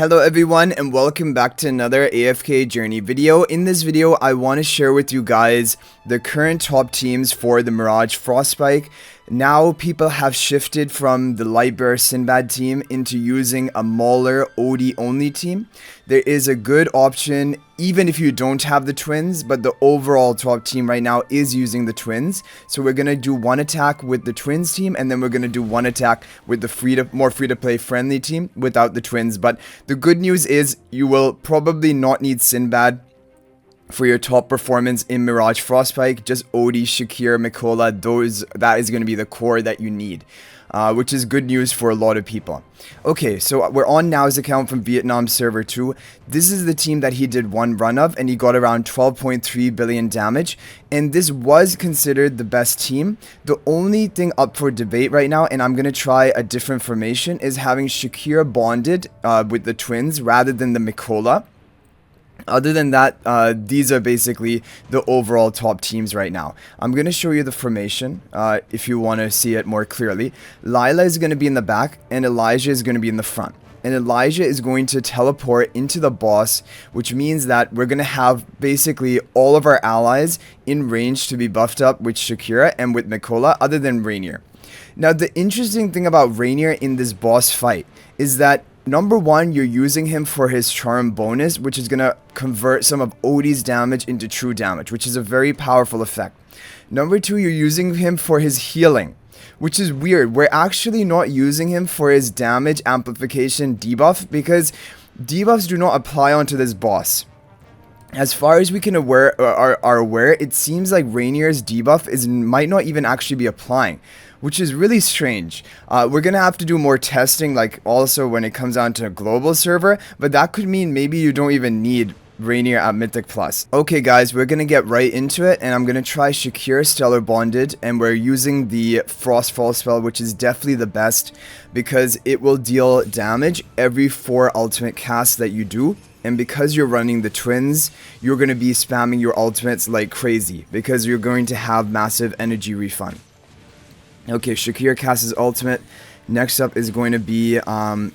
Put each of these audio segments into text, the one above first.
Hello everyone and welcome back to another AFK journey video. In this video I want to share with you guys the current top teams for the Mirage Frostspike. Now people have shifted from the Lightbearer Sinbad team into using a Mauler OD only team. There is a good option even if you don't have the twins, but the overall top team right now is using the twins. So we're going to do one attack with the twins team and then we're going to do one attack with the more free to play friendly team without the twins. But the good news is you will probably not need Sinbad for your top performance in Mirage Frostspike. Just Odie, Shakir, Mikola, that is going to be the core that you need, which is good news for a lot of people. Okay, so we're on Now's account from Vietnam server 2. This is the team that he did one run of and he got around 12.3 billion damage, and this was considered the best team. The only thing up for debate right now, and I'm going to try a different formation, is having Shakir bonded with the twins rather than the Mikola. Other than that, these are basically the overall top teams right now. I'm going to show you the formation if you want to see it more clearly. Lila is going to be in the back and Elijah is going to be in the front. And Elijah is going to teleport into the boss, which means that we're going to have basically all of our allies in range to be buffed up with Shakira and with Mikola, other than Reinier. Now, the interesting thing about Reinier in this boss fight is that number one, you're using him for his charm bonus, which is going to convert some of Odie's damage into true damage, which is a very powerful effect. Number two, you're using him for his healing, which is weird. We're actually not using him for his damage amplification debuff because debuffs do not apply onto this boss. As far as we can are aware, it seems like Reinier's debuff might not even actually be applying, which is really strange. We're going to have to do more testing, like also when it comes down to a global server, but that could mean maybe you don't even need Reinier at Mythic Plus. Okay guys, we're going to get right into it, and I'm going to try Shakir Stellar Bonded, and we're using the Frost Fall spell, which is definitely the best because it will deal damage every 4 ultimate casts that you do. And because you're running the twins, you're going to be spamming your ultimates like crazy because you're going to have massive energy refund. Okay, Shakir casts his ultimate. Next up is going to be, I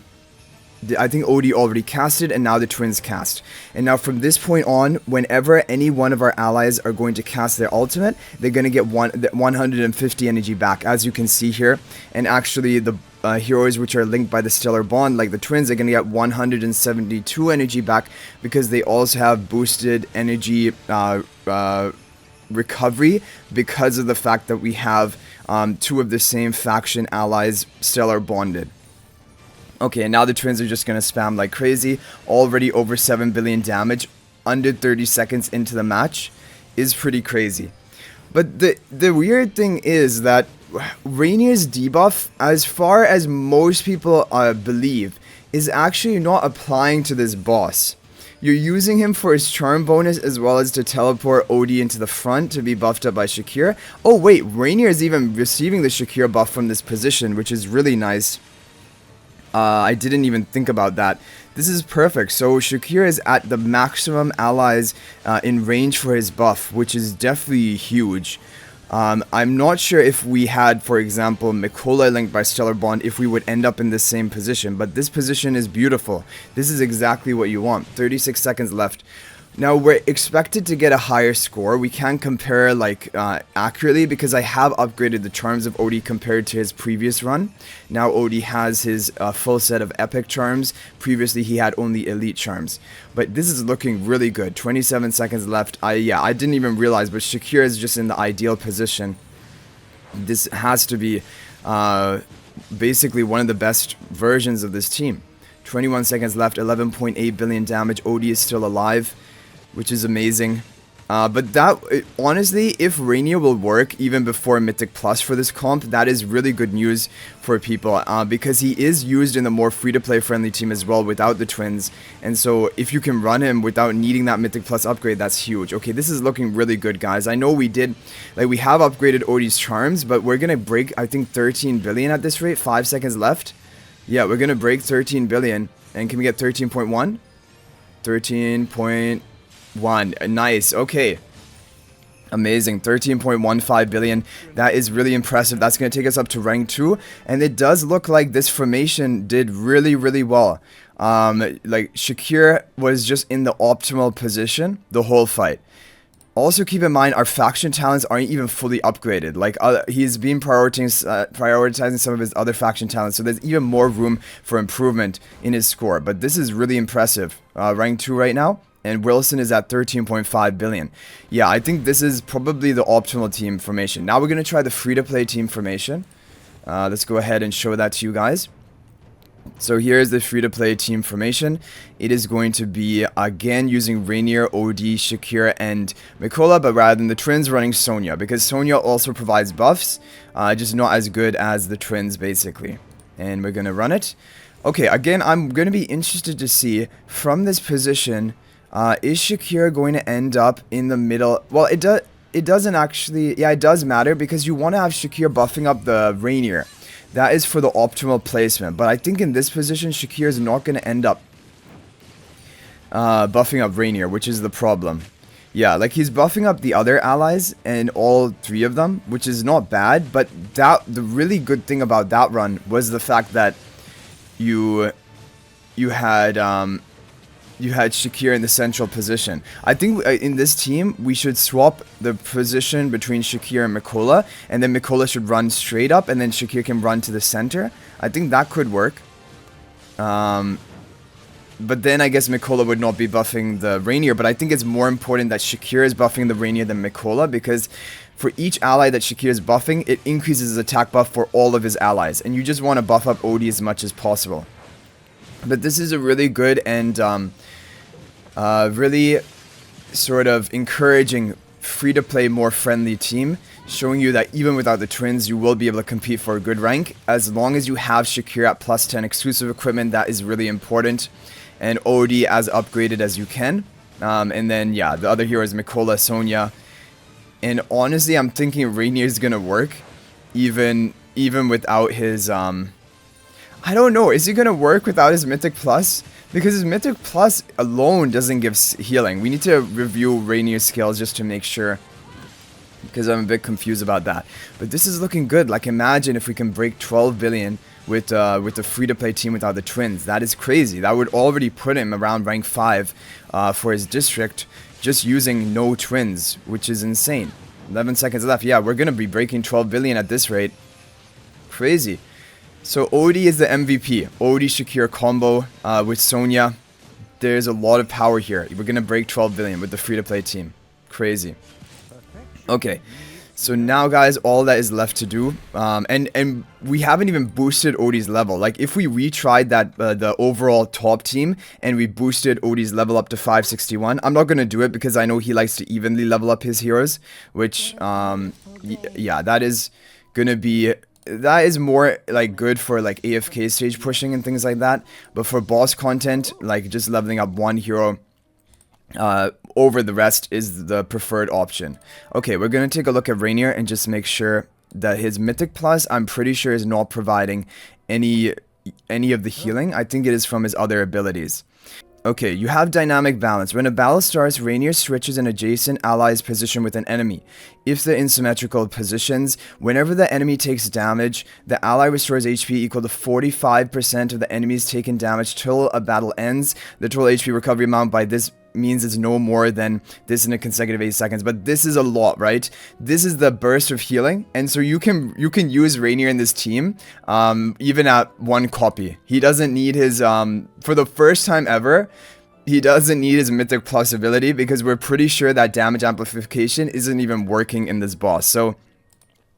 think Odie already casted, and now the twins cast. And now from this point on, whenever any one of our allies are going to cast their ultimate, they're going to get 150 energy back, as you can see here. And actually, the heroes which are linked by the stellar bond, like the twins, are going to get 172 energy back because they also have boosted energy recovery because of the fact that we have 2 of the same faction allies stellar bonded. Okay, and now the twins are just going to spam like crazy. Already over 7 billion damage under 30 seconds into the match is pretty crazy. But the weird thing is that Reinier's debuff, as far as most people believe, is actually not applying to this boss. You're using him for his charm bonus as well as to teleport Odie into the front to be buffed up by Shakir. Oh wait, Reinier is even receiving the Shakir buff from this position, which is really nice. I didn't even think about that. This is perfect. So Shakir is at the maximum allies in range for his buff, which is definitely huge. I'm not sure if we had, for example, Mikola linked by Stellar Bond, if we would end up in the same position. But this position is beautiful. This is exactly what you want. 36 seconds left. Now, we're expected to get a higher score. We can't compare, like, accurately because I have upgraded the charms of Odie compared to his previous run. Now, Odie has his full set of epic charms. Previously, he had only elite charms. But this is looking really good. 27 seconds left. I didn't even realize, but Shakir is just in the ideal position. This has to be basically one of the best versions of this team. 21 seconds left, 11.8 billion damage. Odie is still alive, which is amazing. But that, honestly, if Reinier will work even before Mythic Plus for this comp, that is really good news for people because he is used in the more free-to-play friendly team as well without the twins. And so if you can run him without needing that Mythic Plus upgrade, that's huge. Okay, this is looking really good, guys. I know we have upgraded Odie's charms, but we're going to break, I think, 13 billion at this rate. 5 seconds left. Yeah, we're going to break 13 billion. And can we get 13.1? 13.1. Nice. Okay. Amazing. 13.15 billion. That is really impressive. That's going to take us up to rank 2. And it does look like this formation did really, really well. like Shakir was just in the optimal position the whole fight. Also keep in mind our faction talents aren't even fully upgraded. Like he's been prioritizing some of his other faction talents, so there's even more room for improvement in his score. But this is really impressive. Rank 2 right now, and Wilson is at 13.5 billion. Yeah, I think this is probably the optimal team formation. Now we're going to try the free-to-play team formation. Let's go ahead and show that to you guys. So here's the free-to-play team formation. It is going to be, again, using Reinier, OD, Shakir, and Mikola, but rather than the twins, running Sonya, because Sonya also provides buffs, just not as good as the twins, basically. And we're going to run it. Okay, again, I'm going to be interested to see, from this position, is Shakir going to end up in the middle? Well, it doesn't actually, yeah, it does matter, because you want to have Shakir buffing up the Reinier. That is for the optimal placement. But I think in this position, Shakir is not going to end up buffing up Reinier, which is the problem. Yeah, like he's buffing up the other allies and all three of them, which is not bad. But the really good thing about that run was the fact that you had Shakir in the central position. I think in this team, we should swap the position between Shakir and Mikola, and then Mikola should run straight up, and then Shakir can run to the center. I think that could work. But then I guess Mikola would not be buffing the Reinier, but I think it's more important that Shakir is buffing the Reinier than Mikola, because for each ally that Shakir is buffing, it increases his attack buff for all of his allies, and you just want to buff up OD as much as possible. But this is a really good and really sort of encouraging free-to-play, more friendly team, showing you that even without the twins, you will be able to compete for a good rank, as long as you have Shakir at plus 10 exclusive equipment. That is really important, and OD as upgraded as you can. And then, yeah, the other heroes, Mikola, Sonya, and honestly, I'm thinking Reinier is gonna work, even without his, I don't know, is he gonna work without his Mythic Plus? Because his Mythic Plus alone doesn't give healing. We need to review Reinier's skills just to make sure, because I'm a bit confused about that. But this is looking good. Like, imagine if we can break 12 billion with the free-to-play team without the twins. That is crazy. That would already put him around rank 5 for his district, just using no twins, which is insane. 11 seconds left. Yeah, we're going to be breaking 12 billion at this rate. Crazy. So OD is the MVP. OD Shakir combo with Sonya. There's a lot of power here. We're going to break 12 billion with the free-to-play team. Crazy. Okay. So now, guys, all that is left to do, and we haven't even boosted OD's level. Like, if we retried that the overall top team and we boosted OD's level up to 561, I'm not gonna do it because I know he likes to evenly level up his heroes, which yeah, that is gonna be, that is more like good for like AFK stage pushing and things like that. But for boss content, like just leveling up one hero over the rest is the preferred option. Okay, we're gonna take a look at Reinier and just make sure that his Mythic Plus, I'm pretty sure, is not providing any of the healing. I think it is from his other abilities. Okay, you have dynamic balance. When a battle starts, Reinier switches an adjacent ally's position with an enemy. If they're in symmetrical positions, whenever the enemy takes damage, the ally restores HP equal to 45% of the enemy's taken damage till a battle ends. The total HP recovery amount by this means it's no more than this in a consecutive 8 seconds, but this is a lot, right? This is the burst of healing, and so you can use Reinier in this team even at 1 copy. He doesn't need his for the first time ever, he doesn't need his Mythic Plus ability, because we're pretty sure that damage amplification isn't even working in this boss. So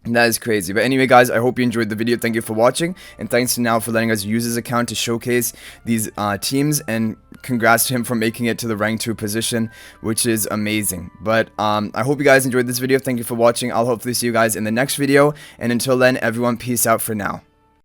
that is crazy. But anyway, guys, I hope you enjoyed the video. Thank you for watching, and thanks to Now for letting us use his account to showcase these teams, and congrats to him for making it to the rank 2 position, which is amazing. But I hope you guys enjoyed this video. Thank you for watching. I'll hopefully see you guys in the next video, and until then, everyone, peace out for now.